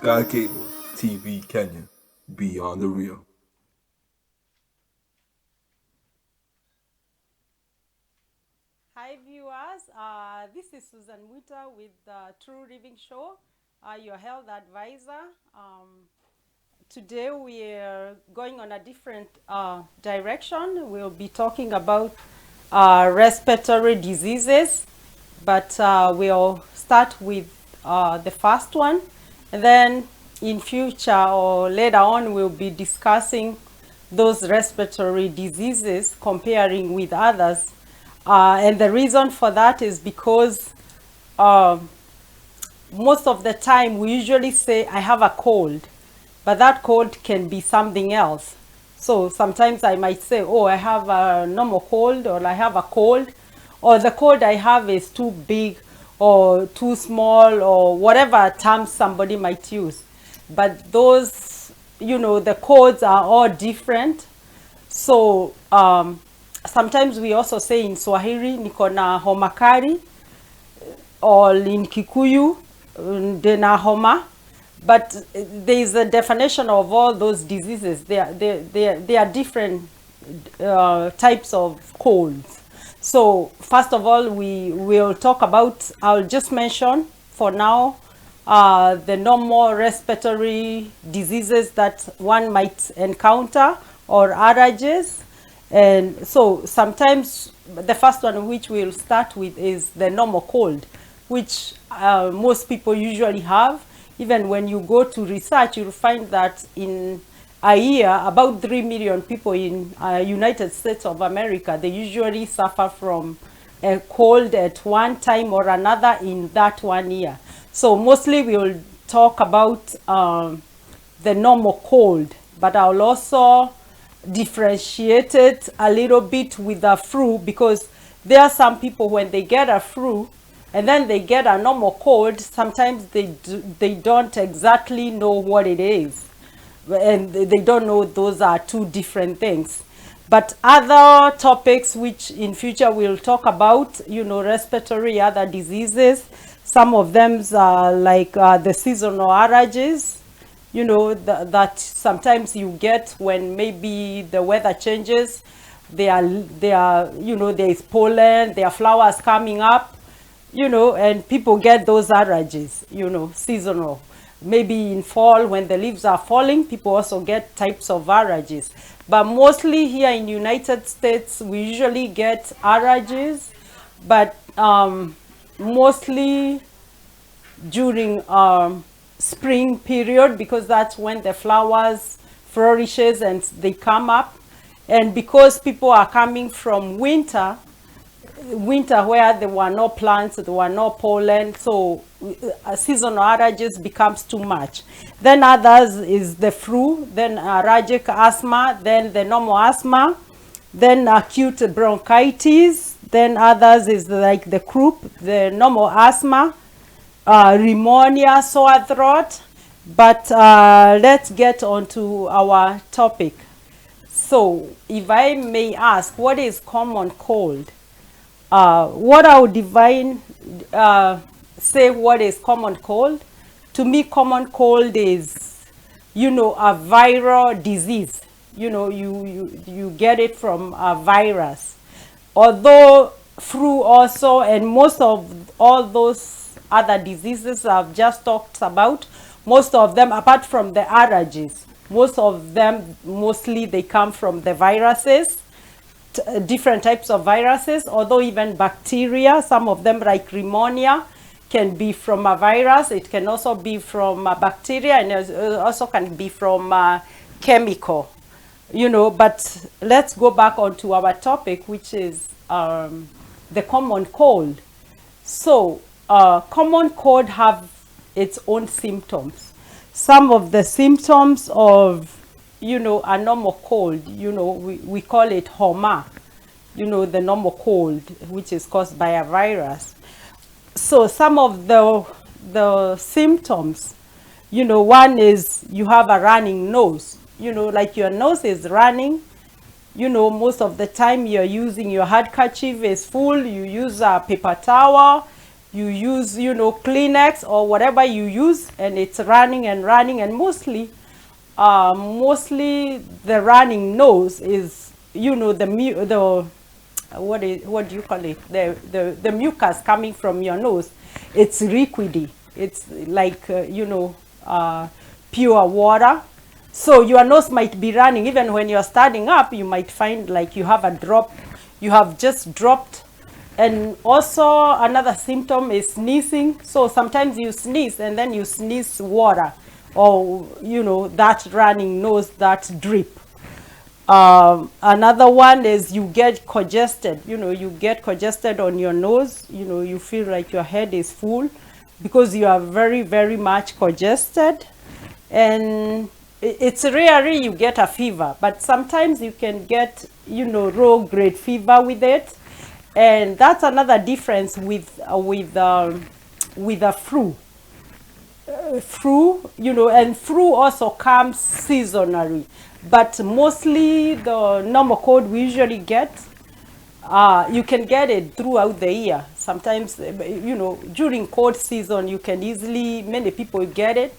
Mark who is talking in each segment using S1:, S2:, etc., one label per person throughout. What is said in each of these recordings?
S1: Sky Cable TV Kenya. Beyond the Real.
S2: Hi viewers, this is Susan Muita with the True Living Show, your health advisor. Today we are going on a different direction. We'll be talking about respiratory diseases, but we'll start with the first one, and then in future or later on we'll be discussing those respiratory diseases, comparing with others. And the reason for that is because most of the time we usually say, I have a cold, but that cold can be something else. So sometimes I might say, oh, I have a normal cold, or I have a cold, or the cold I have is too big or too small, or whatever terms somebody might use. But those, the codes are all different. So sometimes we also say in Swahili, niko na homa kali, or in Kikuyu, dena homa. But there is a definition of all those diseases. They are different types of colds. So first of all, we will talk about, I'll just mention for now, the normal respiratory diseases that one might encounter, or allergies. And so sometimes the first one which we'll start with is the normal cold, which most people usually have. Even when you go to research, you'll find that in a year, about 3 million people in United States of America, they usually suffer from a cold at one time or another in that 1 year. So mostly we'll talk about the normal cold, but I'll also differentiate it a little bit with the flu, because there are some people when they get a flu and then they get a normal cold, sometimes they don't exactly know what it is, and they don't know those are two different things. But other topics which in future we'll talk about, respiratory other diseases, some of them are like the seasonal allergies, that sometimes you get when maybe the weather changes. There is pollen, there are flowers coming up, and people get those allergies, seasonal. Maybe in fall when the leaves are falling, people also get types of allergies. But mostly here in United States, we usually get allergies, but mostly during spring period, because that's when the flowers flourishes and they come up. And because people are coming from winter where there were no plants, there were no pollen, so seasonal allergies becomes too much. Then others is the flu, then allergic asthma, then the normal asthma, then acute bronchitis, then others is like the croup, the normal asthma, pneumonia, sore throat. But let's get on to our topic. So if I may ask, what is common cold? What I would say what is common cold. To me, common cold is, a viral disease. You get it from a virus. Although flu also, and most of all those other diseases I've just talked about, most of them, apart from the allergies, most of them, mostly they come from the viruses, different types of viruses, although even bacteria, some of them like pneumonia, can be from a virus. It can also be from a bacteria, and it also can be from a chemical, but let's go back onto our topic, which is the common cold. So common cold have its own symptoms. Some of the symptoms of a normal cold, we call it homa, the normal cold, which is caused by a virus. So some of the symptoms, one is you have a running nose, like your nose is running. Most of the time you're using your handkerchief is full, you use a paper towel, you use, Kleenex or whatever you use, and it's running and running, and mostly the running nose is, the what do you call it, the mucus coming from your nose, it's liquidy, it's like pure water. So your nose might be running. Even when you're standing up, you might find like you have a drop, you have just dropped. And also another symptom is sneezing. So sometimes you sneeze and then you sneeze water, or that running nose, that drip. Another one is you get congested. You get congested on your nose. You feel like your head is full because you are very, very much congested. And it's rarely you get a fever, but sometimes you can get, low grade fever with it. And that's another difference with a flu. And flu also comes seasonally, but mostly the normal cold we usually get, you can get it throughout the year. Sometimes, during cold season, many people get it,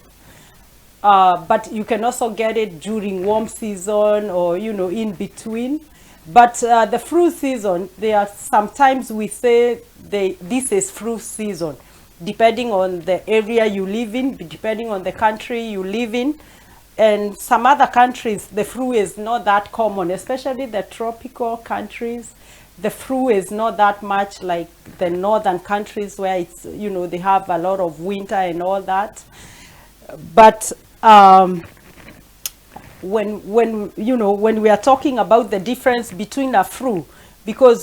S2: but you can also get it during warm season, or, in between. But the flu season, there are sometimes we say this is flu season, depending on the area you live in, depending on the country you live in. And some other countries, the flu is not that common, especially the tropical countries. The flu is not that much like the northern countries where it's, they have a lot of winter and all that. But when we are talking about the difference between a flu, because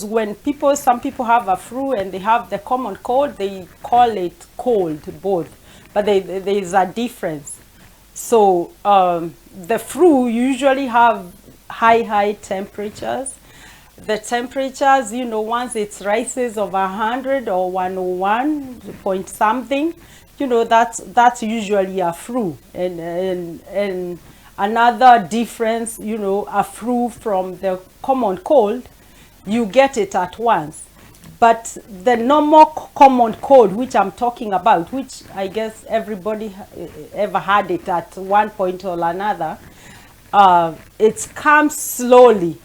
S2: some people have a flu and they have the common cold, they call it cold both, but there is a difference. So the flu usually have high temperatures. The temperatures, once it rises over 100 or 101 point something, that's usually a flu. And another difference, a flu from the common cold, you get it at once. But the normal common cold, which I'm talking about, which I guess everybody ever had it at one point or another, it comes slowly.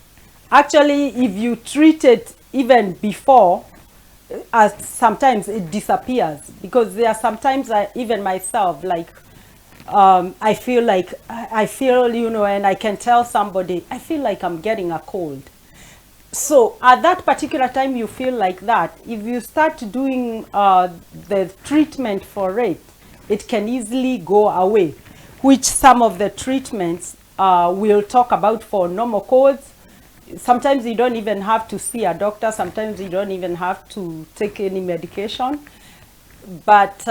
S2: Actually, if you treat it even before, sometimes it disappears, because there are sometimes even myself, like I feel, and I can tell somebody, I feel like I'm getting a cold. So at that particular time you feel like that, if you start doing the treatment for it, it can easily go away, which some of the treatments we'll talk about for normal colds. Sometimes you don't even have to see a doctor. Sometimes you don't even have to take any medication. But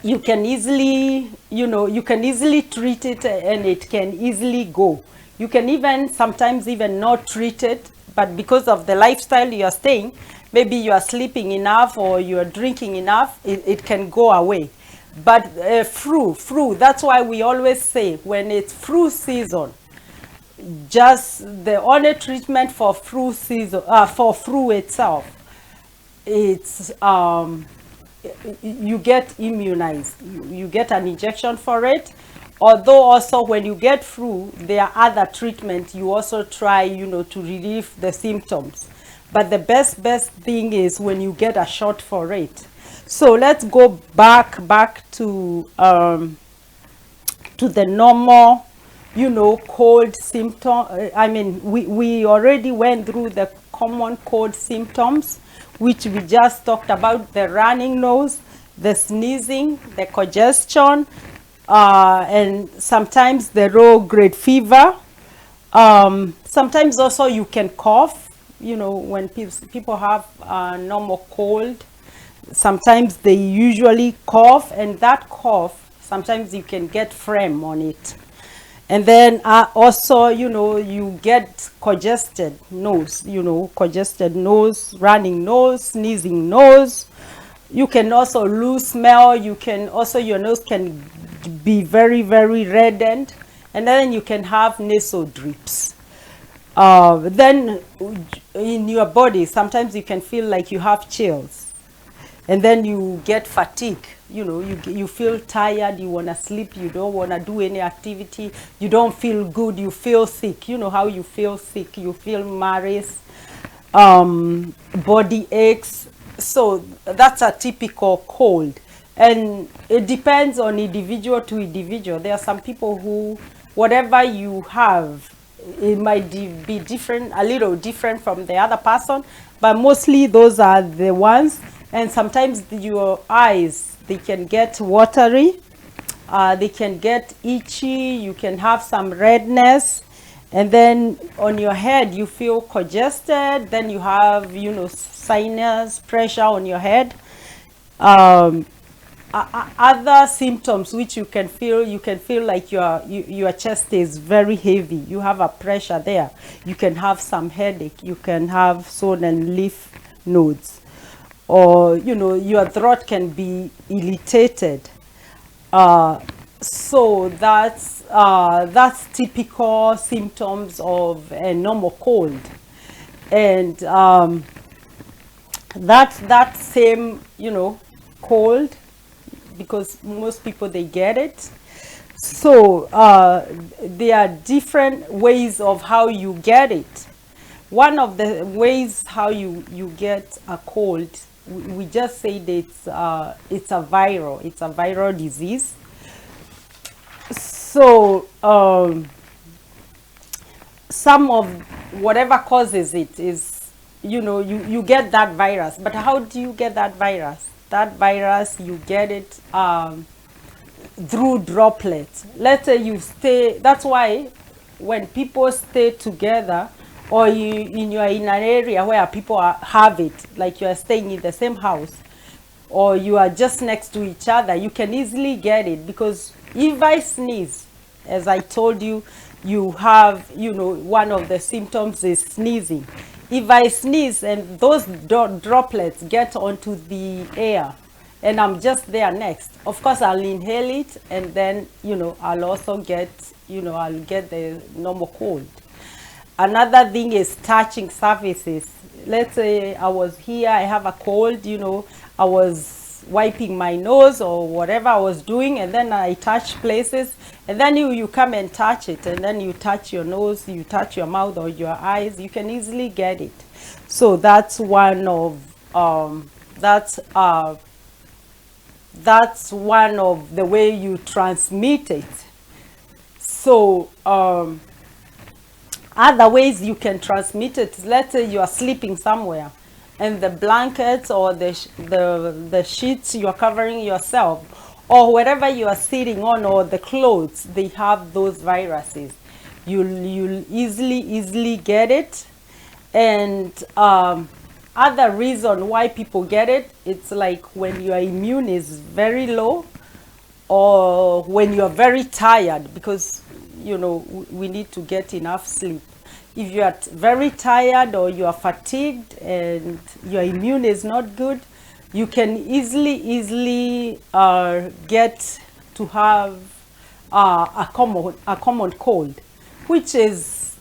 S2: you can easily, treat it, and it can easily go. You can even sometimes even not treat it, but because of the lifestyle you are staying, maybe you are sleeping enough or you are drinking enough, it can go away. But flu, that's why we always say when it's flu season, just the only treatment for flu season, for flu itself, it's you get immunized. You get an injection for it. Although also when you get flu, there are other treatments you also try, to relieve the symptoms. But the best thing is when you get a shot for it. So let's go back to the normal, cold symptom. I mean, we already went through the common cold symptoms, which we just talked about: the running nose, the sneezing, the congestion, and sometimes the low grade fever. Sometimes also you can cough, when people have a normal cold, sometimes they usually cough, and that cough, sometimes you can get phlegm on it. And then also, you get congested nose, running nose, sneezing nose. You can also lose smell. You can also, your nose can be very, very reddened. And then you can have nasal drips. Then in your body, sometimes you can feel like you have chills. and then you get fatigue. You feel tired, you want to sleep, you don't want to do any activity, you don't feel good, you feel sick. You know how you feel sick, you feel mareous, body aches. So that's a typical cold, and it depends on individual to individual. There are some people who, whatever you have, it might be different, a little different from the other person, but mostly those are the ones. And sometimes your eyes, they can get watery, they can get itchy, you can have some redness, and then on your head you feel congested, then you have, sinus pressure on your head. Other symptoms which you can feel like your chest is very heavy, you have a pressure there, you can have some headache, you can have swollen lymph nodes, or your throat can be irritated. So that's typical symptoms of a normal cold. And that same cold, because most people, they get it. So there are different ways of how you get it. One of the ways how you get a cold, we just say that it's a viral disease. So some of whatever causes it is, you get that virus. But how do you get that virus? That virus, you get it through droplets. Let's say you stay, that's why when people stay together, or you're in an area where people have it, like you are staying in the same house, or you are just next to each other, you can easily get it. Because if I sneeze, as I told you, you have, one of the symptoms is sneezing. If I sneeze and those droplets get onto the air, and I'm just there next, of course I'll inhale it, and then I'll also get, I'll get the normal cold. Another thing is touching surfaces. Let's say I was here, I have a cold, I was wiping my nose or whatever I was doing, and then I touch places, and then you come and touch it, and then you touch your nose, you touch your mouth or your eyes, you can easily get it. So that's one of that's one of the way you transmit it. So other ways you can transmit it, let's say you are sleeping somewhere, and the blankets or the sheets you are covering yourself, or wherever you are sitting on, or the clothes, they have those viruses. You'll easily get it. And other reason why people get it, it's like when your immune is very low, or when you're very tired, because we need to get enough sleep. If you are very tired, or you are fatigued and your immune is not good, you can easily get to have a common cold, which is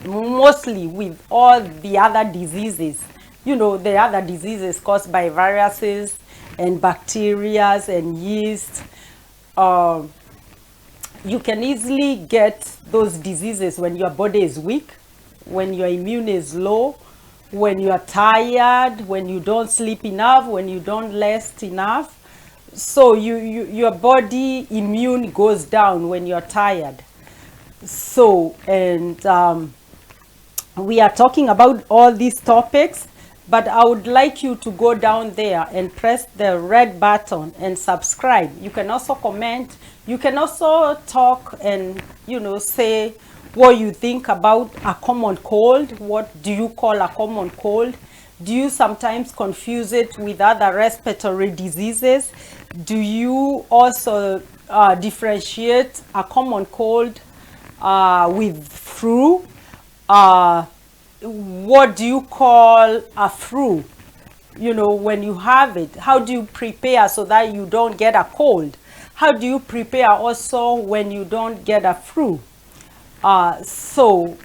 S2: mostly with all the other diseases. The other diseases caused by viruses and bacteria and yeast. You can easily get those diseases when your body is weak, when your immune is low, when you are tired, when you don't sleep enough, when you don't rest enough. So your body immune goes down when you're tired. So, and we are talking about all these topics, but I would like you to go down there and press the red button and subscribe. You can also comment. You can also talk and, say what you think about a common cold. What do you call a common cold? Do you sometimes confuse it with other respiratory diseases? Do you also differentiate a common cold with flu? What do you call a flu? When you have it, how do you prepare so that you don't get a cold? How do you prepare also when you don't get a flu? I'll stop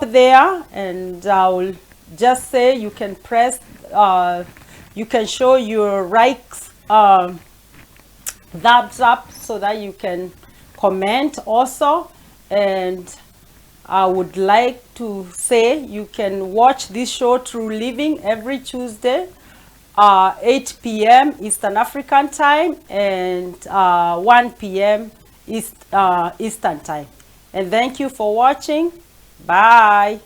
S2: there, and I'll just say you can press, you can show your likes, thumbs up, so that you can comment also. And I would like to say you can watch this show True Living every Tuesday, 8 p.m. Eastern African time and 1 p.m. Eastern time. And thank you for watching. Bye.